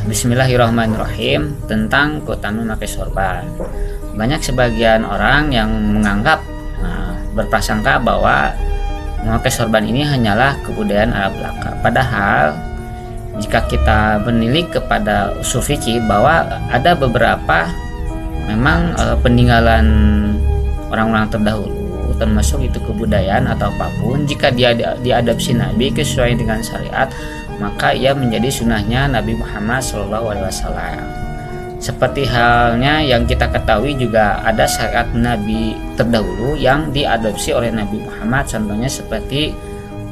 Bismillahirrahmanirrahim, tentang keutamaan memakai sorban. Banyak sebagian orang yang menganggap berprasangka bahwa memakai sorban ini hanyalah kebudayaan Arab belaka. Padahal jika kita menilik kepada usul fikih bahwa ada beberapa memang peninggalan orang-orang terdahulu, termasuk itu kebudayaan atau apapun, jika dia diadopsi Nabi sesuai dengan syariat, maka ia menjadi sunnahnya Nabi Muhammad SAW. Seperti halnya yang kita ketahui juga ada syariat Nabi terdahulu yang diadopsi oleh Nabi Muhammad, contohnya seperti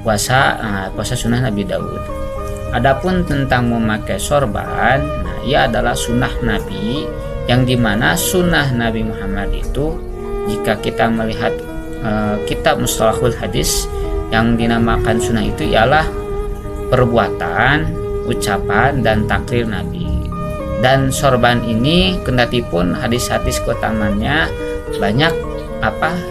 puasa sunnah Nabi Daud. Adapun tentang memakai sorban, ia adalah sunnah Nabi, yang dimana sunnah Nabi Muhammad itu, jika kita melihat kitab Mustalahul Hadis, yang dinamakan sunnah itu ialah perbuatan, ucapan, dan takrir Nabi. Dan sorban ini kendatipun hadis-hadis keutamaannya banyak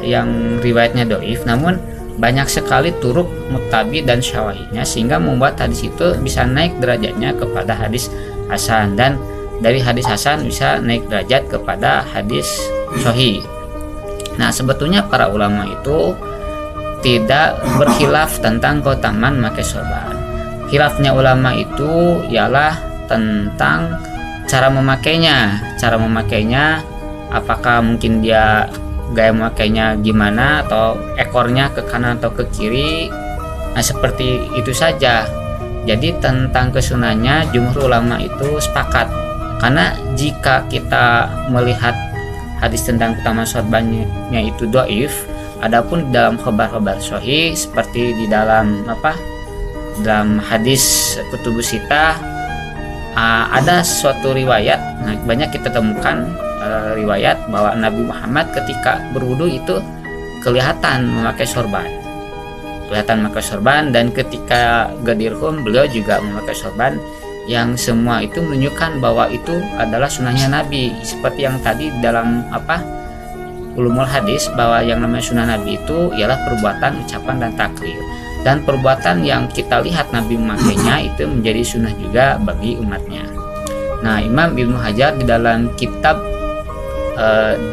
yang riwayatnya dhaif, namun banyak sekali turuk mutabi dan syawahidnya, sehingga membuat hadis itu bisa naik derajatnya kepada hadis hasan, dan dari hadis hasan bisa naik derajat kepada hadis sahih. Nah, sebetulnya para ulama itu tidak berkhilaf tentang keutamaan memakai sorban. Khilafnya ulama itu ialah tentang cara memakainya, apakah mungkin dia gaya memakainya gimana, atau ekornya ke kanan atau ke kiri. Nah, seperti itu saja. Jadi tentang kesunahnya jumhur ulama itu sepakat, karena jika kita melihat hadis tentang keutamaan sorbannya itu dhaif, adapun dalam khabar-khabar sahih seperti di dalam hadis kutubus sitah, ada suatu riwayat, banyak kita temukan riwayat bahwa Nabi Muhammad ketika berwudu itu kelihatan memakai sorban, dan ketika gadirhum beliau juga memakai sorban, yang semua itu menunjukkan bahwa itu adalah sunnahnya Nabi. Seperti yang tadi dalam ulumul hadis, bahwa yang namanya sunnah Nabi itu ialah perbuatan, ucapan, dan takrir. Dan perbuatan yang kita lihat Nabi memakainya itu menjadi sunnah juga bagi umatnya. Nah, Imam Ibnu Hajar di dalam kitab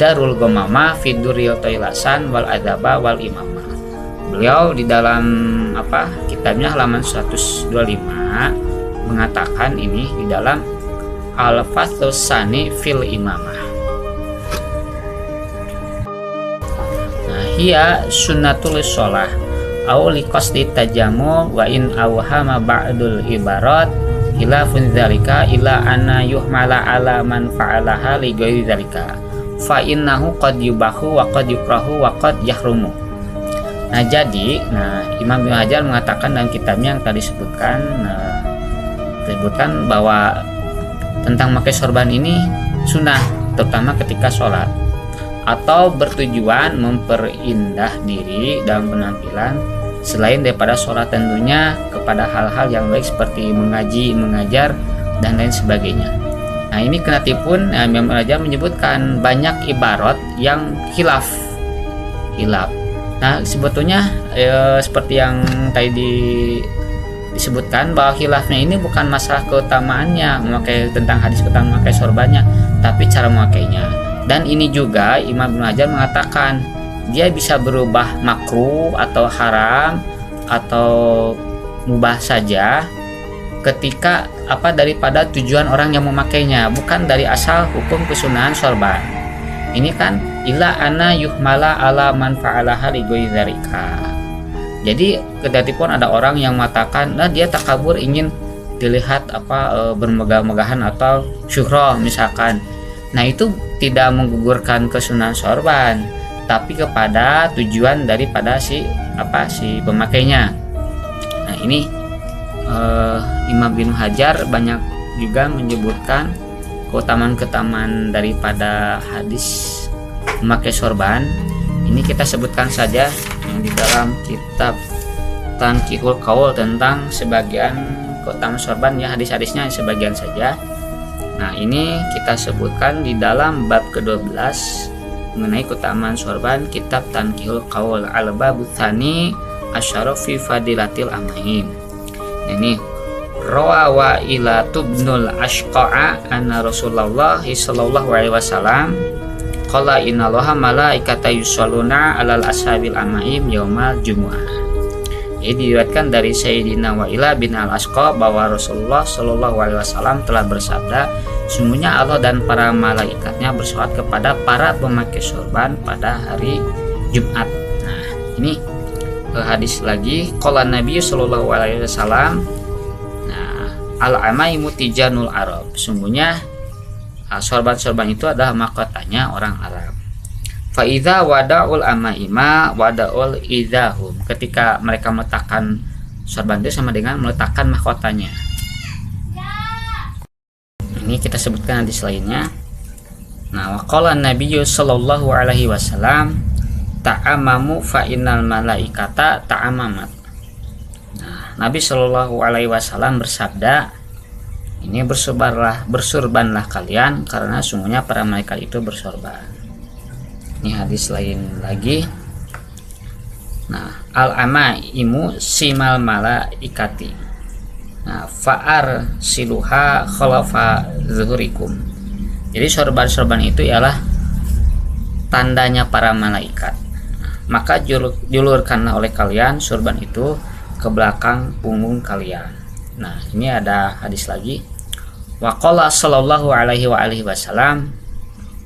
Darul Ghamamah fi Durril Tailasan wal Adaba wal Imamah, beliau di dalam kitabnya halaman 125 mengatakan ini di dalam Al-Fathus Sani fil Imamah. Nah, hiya sunnatul sholah au liqasdi tajamu wa in awhama ba'dul ibarat khilafun dzalika ila anna yuhmala ala man fa'alaha li ghairi dzalika fa innahu qad yubahu wa qad yukrahu wa qad yahrumu. Nah, jadi Imam Ibnu Hajar mengatakan dalam kitabnya yang tadi disebutkan bahwa tentang memakai sorban ini sunnah, terutama ketika sholat, atau bertujuan memperindah diri dalam penampilan selain daripada sholat, tentunya kepada hal-hal yang baik seperti mengaji, mengajar, dan lain sebagainya. Nah, ini kenatipun Imam Hajar menyebutkan banyak ibarat yang khilaf. Nah, sebetulnya seperti yang tadi disebutkan, bahwa khilafnya ini bukan masalah keutamaannya tentang hadis keutamaan memakai sorbannya, tapi cara memakainya. Dan ini juga Imam Ibnu Hajar mengatakan dia bisa berubah makruh atau haram atau mubah saja ketika daripada tujuan orang yang memakainya, bukan dari asal hukum kesunahan sorban. Ini kan ila ana yuhmala ala man fa'alaha li ghairi dzalika. Jadi kedatipun ada orang yang mengatakan, dia takabur ingin dilihat bermegah-megahan atau syuhroh misalkan. Nah, itu tidak menggugurkan kesunahan sorban, tapi kepada tujuan daripada si pemakainya. Nah, ini Imam Ibnu Hajar banyak juga menyebutkan keutamaan daripada hadis memakai sorban. Ini kita sebutkan saja yang di dalam kitab Tanqihul Qaul tentang sebagian keutamaan sorban, ya hadis-hadisnya sebagian saja. Nah, ini kita sebutkan di dalam bab ke-12 mengenai keutamaan sorban, kitab Tanqihul Qaul al-babu tsani asyara fi fadilatil amain. Ini rawa ila tubnul ashqa'a anna Rasulullah sallallahu alaihi wasallam qala innallaha malaikata yusholluna alal ashabil amaim yaumal jumu'ah. Jadi diriwayatkan dari Sayyidina Wa'ila bin al-Asqa bahwa Rasulullah Shallallahu Alaihi Wasallam telah bersabda, sungguhnya Allah dan para malaikatnya bersolawat kepada para pemakai sorban pada hari Jumat. Nah, ini hadis lagi. Qala Nabi Shallallahu Alaihi Wasallam, nah, al-amaimu tijanul Arab. Sungguhnya sorban-sorban itu adalah mahkotanya orang Arab. Fa'idha wada'ul amaima wada'ul idahum. Ketika mereka meletakkan sorban itu sama dengan meletakkan mahkotanya. Ini kita sebutkan hadis lainnya. Nah, waqala Nabiyyu sallallahu alaihi wasallam ta'amamu fa innal malaikata ta'amamat. Nah, Nabi sallallahu alaihi wasallam bersabda, ini bersurbanlah kalian karena sungguhnya para malaikat itu bersorban. Ini hadis lain lagi. Nah, al-amaimu simal malaikati. Nah, fa'ar siluha khalafa zuhurikum. Jadi sorban-sorban itu ialah tandanya para malaikat. Nah, maka julurkanlah oleh kalian sorban itu ke belakang punggung kalian. Nah, ini ada hadis lagi. Wa qala sallallahu alaihi wasallam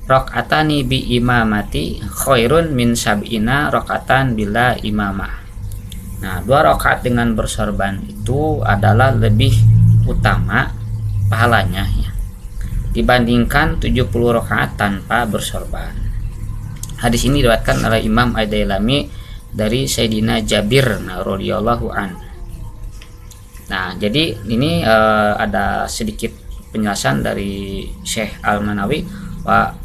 rakaatani bi imamati khairun min sab'ina rakaatan bila imamah. Nah, 2 rakaat dengan bersorban itu adalah lebih utama pahalanya ya, dibandingkan 70 rakaat tanpa bersorban. Hadis ini diriwayatkan oleh Imam Ad-Dailami dari Sayyidina Jabir radhiyallahu an. Nah, jadi ini ada sedikit penjelasan dari Syekh Al-Manawi. Wa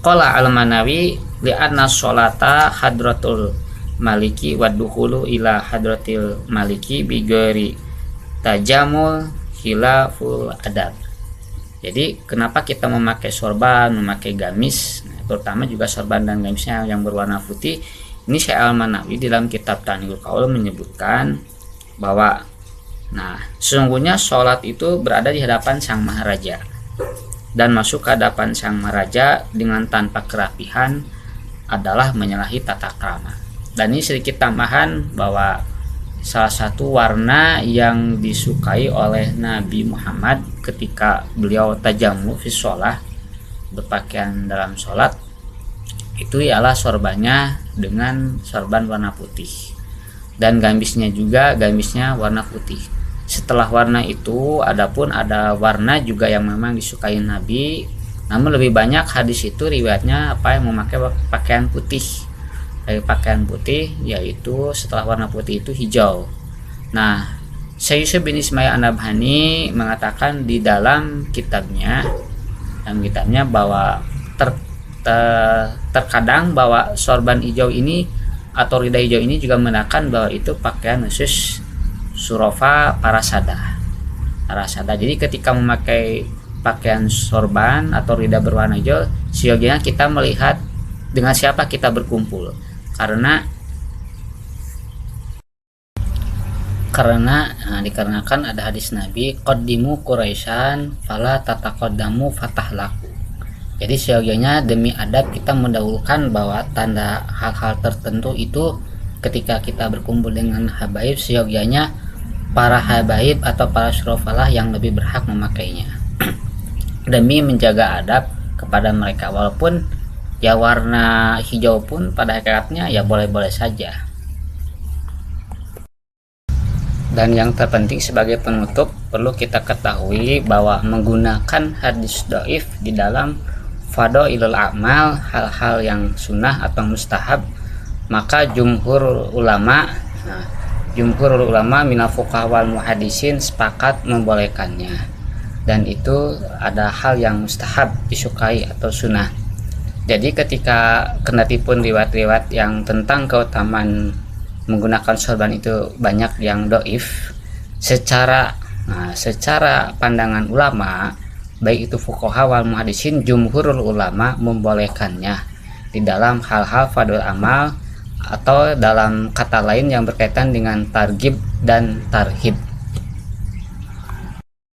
qala Al-Manawi li'anna sholata hadratul maliki wa dukhulu ila hadratil maliki bigari tajamul khilaful adab. Jadi kenapa kita memakai sorban, memakai gamis, terutama juga sorban dan gamisnya yang berwarna putih. Ini Syekh Al-Manawi dalam kitab Tanihul Qaul menyebutkan bahwa sesungguhnya sholat itu berada di hadapan Sang Maharaja, dan masuk ke hadapan Sang Maharaja dengan tanpa kerapihan adalah menyalahi tata krama. Dan ini sedikit tambahan bahwa salah satu warna yang disukai oleh Nabi Muhammad ketika beliau tajamu fi sholah, berpakaian dalam sholat, itu ialah sorbannya dengan sorban warna putih, dan gamisnya juga gamisnya warna putih. Setelah warna itu adapun ada warna juga yang memang disukai Nabi, namun lebih banyak hadis itu riwayatnya yang memakai pakaian putih. Dari pakaian putih yaitu setelah warna putih itu hijau. Nah, Syekh Yusuf bin Ismail An-Nabhani mengatakan di dalam kitabnya bahwa terkadang bahwa sorban hijau ini atau rida hijau ini juga menandakan bahwa itu pakaian khusus Surafa Parasada. Jadi ketika memakai pakaian sorban atau rida berwarna hijau, seyogianya kita melihat dengan siapa kita berkumpul, dikarenakan ada hadis Nabi, qaddimu Quraisyan fala tataqaddamu fatahlaku. Jadi seyogianya demi adab kita mendahulukan bahwa tanda hal-hal tertentu itu ketika kita berkumpul dengan habaib, seyogianya para habaib atau para syurofalah yang lebih berhak memakainya demi menjaga adab kepada mereka. Walaupun ya warna hijau pun pada hakikatnya ya boleh-boleh saja. Dan yang terpenting sebagai penutup perlu kita ketahui bahwa menggunakan hadis dhaif di dalam fadhailul a'mal, hal-hal yang sunnah atau mustahab, maka jumhur ulama minal fuqaha wal muhaddisin sepakat membolehkannya, dan itu ada hal yang mustahab, disukai atau sunnah. Jadi ketika kendatipun riwayat-riwayat yang tentang keutamaan menggunakan sorban itu banyak yang dhaif, secara pandangan ulama baik itu fuqaha wal muhaddisin, jumhurul ulama membolehkannya di dalam hal-hal fadhil amal atau dalam kata lain yang berkaitan dengan targhib dan tarhib.